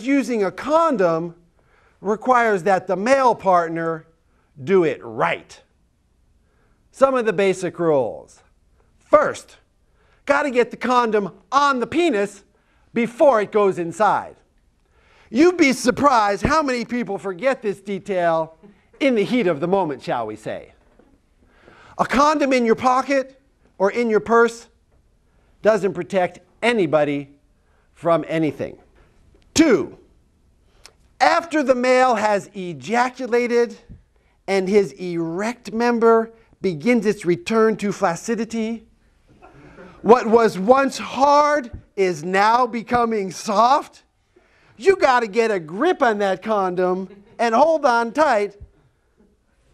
using a condom requires that the male partner do it right. Some of the basic rules. First, got to get the condom on the penis before it goes inside. You'd be surprised how many people forget this detail in the heat of the moment, shall we say. A condom in your pocket or in your purse doesn't protect anybody from anything. 2, after the male has ejaculated and his erect member begins its return to flaccidity, what was once hard is now becoming soft. You got to get a grip on that condom and hold on tight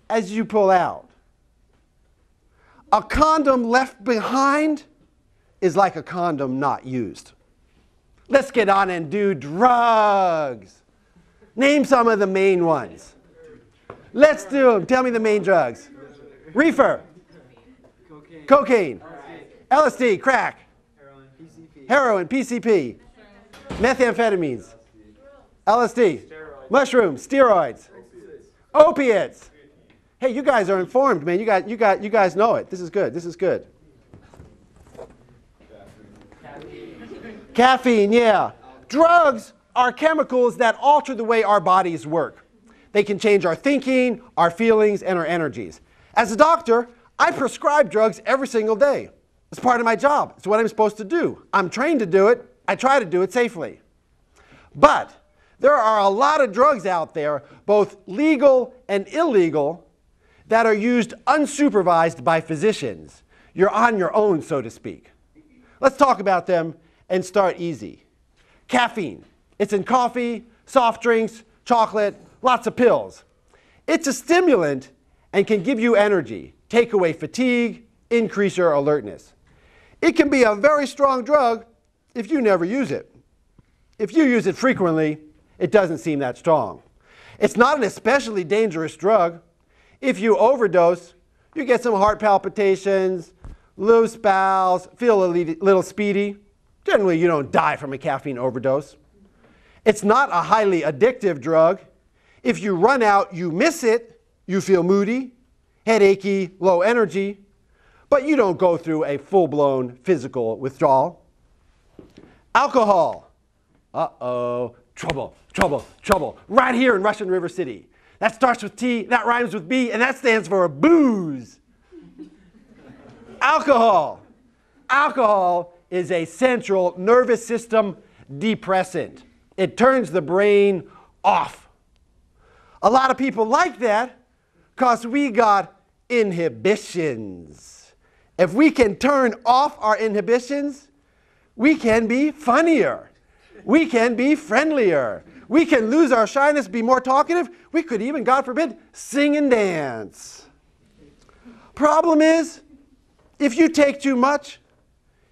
as you pull out. A condom left behind is like a condom not used. Let's get on and do drugs. Name some of the main ones. Let's do them. Tell me the main drugs. Reefer. Cocaine. LSD, crack. Heroin, PCP. Methamphetamines. LSD. Mushrooms, steroids. Opiates. Hey, you guys are informed, man. You guys know it. This is good. This is good. Caffeine, yeah. Drugs are chemicals that alter the way our bodies work. They can change our thinking, our feelings, and our energies. As a doctor, I prescribe drugs every single day. It's part of my job. It's what I'm supposed to do. I'm trained to do it. I try to do it safely. But there are a lot of drugs out there, both legal and illegal, that are used unsupervised by physicians. You're on your own, so to speak. Let's talk about them and start easy. Caffeine. It's in coffee, soft drinks, chocolate, lots of pills. It's a stimulant and can give you energy, take away fatigue, increase your alertness. It can be a very strong drug if you never use it. If you use it frequently, it doesn't seem that strong. It's not an especially dangerous drug. If you overdose, you get some heart palpitations, loose bowels, feel a little speedy. Generally, you don't die from a caffeine overdose. It's not a highly addictive drug. If you run out, you miss it, you feel moody, headachy, low energy, but you don't go through a full-blown physical withdrawal. Alcohol. Uh-oh, trouble, trouble, trouble. Right here in Russian River City. That starts with T, that rhymes with B, and that stands for booze. Alcohol. Alcohol is a central nervous system depressant. It turns the brain off. A lot of people like that because we got inhibitions. If we can turn off our inhibitions, we can be funnier. We can be friendlier. We can lose our shyness, be more talkative. We could even, God forbid, sing and dance. Problem is, if you take too much,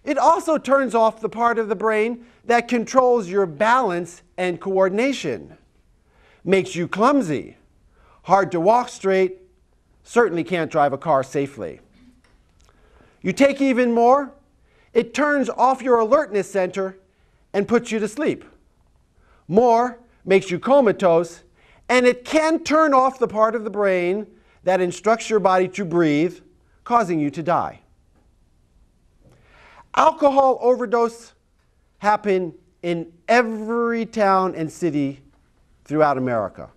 it also turns off the part of the brain that controls your balance and coordination. Makes you clumsy, hard to walk straight, certainly can't drive a car safely. You take even more, it turns off your alertness center and puts you to sleep. More makes you comatose, and it can turn off the part of the brain that instructs your body to breathe, causing you to die. Alcohol overdose happen in every town and city throughout America.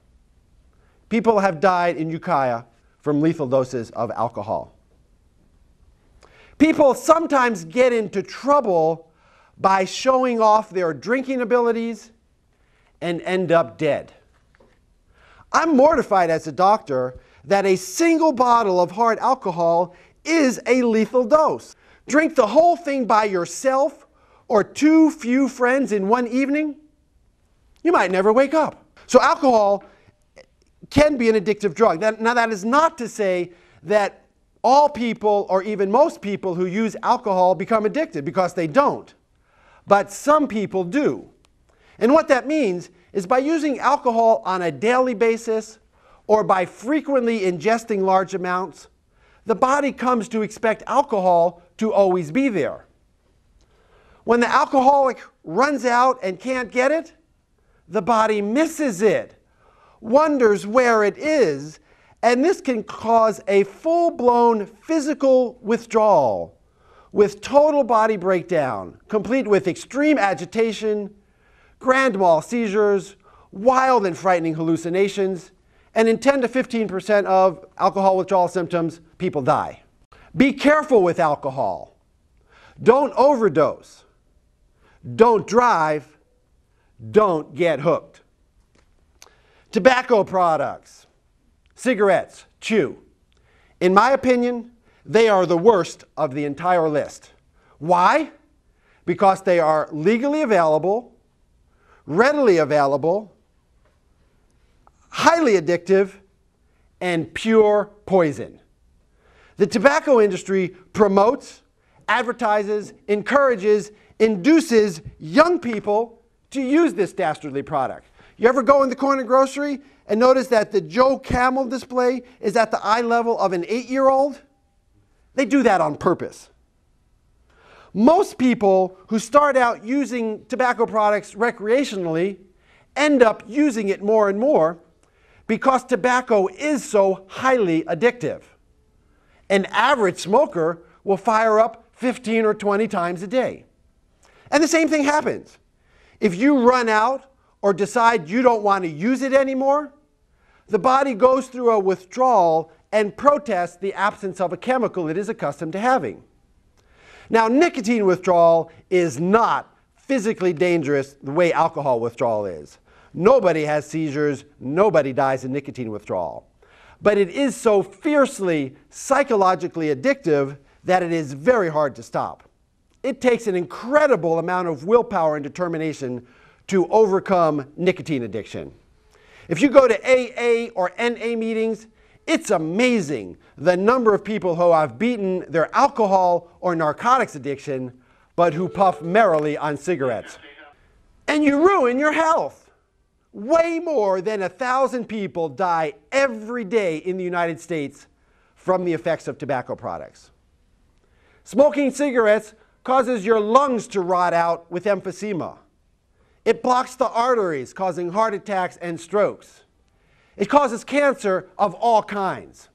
People have died in Ukiah from lethal doses of alcohol. People sometimes get into trouble by showing off their drinking abilities and end up dead. I'm mortified as a doctor that a single bottle of hard alcohol is a lethal dose. Drink the whole thing by yourself or too few friends in one evening, you might never wake up. So alcohol can be an addictive drug. Now that is not to say that all people or even most people who use alcohol become addicted, because they don't. But some people do. And what that means is by using alcohol on a daily basis or by frequently ingesting large amounts, the body comes to expect alcohol to always be there. When the alcoholic runs out and can't get it, the body misses it, wonders where it is, and this can cause a full-blown physical withdrawal with total body breakdown, complete with extreme agitation, grand mal seizures, wild and frightening hallucinations, and in 10 to 15% of alcohol withdrawal symptoms, people die. Be careful with alcohol. Don't overdose. Don't drive. Don't get hooked. Tobacco products, cigarettes, chew. In my opinion, they are the worst of the entire list. Why? Because they are legally available, readily available, highly addictive, and pure poison. The tobacco industry promotes, advertises, encourages, induces young people to use this dastardly product. You ever go in the corner grocery and notice that the Joe Camel display is at the eye level of an 8-year-old? They do that on purpose. Most people who start out using tobacco products recreationally end up using it more and more because tobacco is so highly addictive. An average smoker will fire up 15 or 20 times a day. And the same thing happens. If you run out or decide you don't want to use it anymore, the body goes through a withdrawal and protests the absence of a chemical it is accustomed to having. Now, nicotine withdrawal is not physically dangerous the way alcohol withdrawal is. Nobody has seizures, nobody dies in nicotine withdrawal. But it is so fiercely psychologically addictive that it is very hard to stop. It takes an incredible amount of willpower and determination to overcome nicotine addiction. If you go to AA or NA meetings, it's amazing the number of people who have beaten their alcohol or narcotics addiction, but who puff merrily on cigarettes. And you ruin your health. Way more than 1,000 people die every day in the United States from the effects of tobacco products. Smoking cigarettes causes your lungs to rot out with emphysema. It blocks the arteries, causing heart attacks and strokes. It causes cancer of all kinds.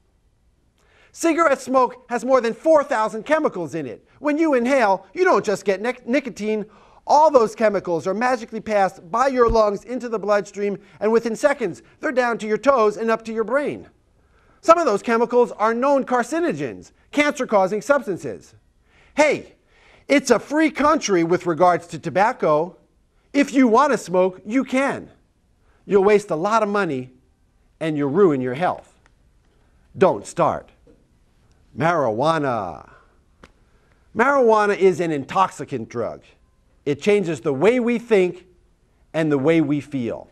Cigarette smoke has more than 4,000 chemicals in it. When you inhale, you don't just get nicotine. All those chemicals are magically passed by your lungs into the bloodstream, and within seconds, they're down to your toes and up to your brain. Some of those chemicals are known carcinogens, cancer-causing substances. Hey, it's a free country with regards to tobacco. If you want to smoke, you can. You'll waste a lot of money, and you'll ruin your health. Don't start. Marijuana. Marijuana is an intoxicant drug. It changes the way we think and the way we feel.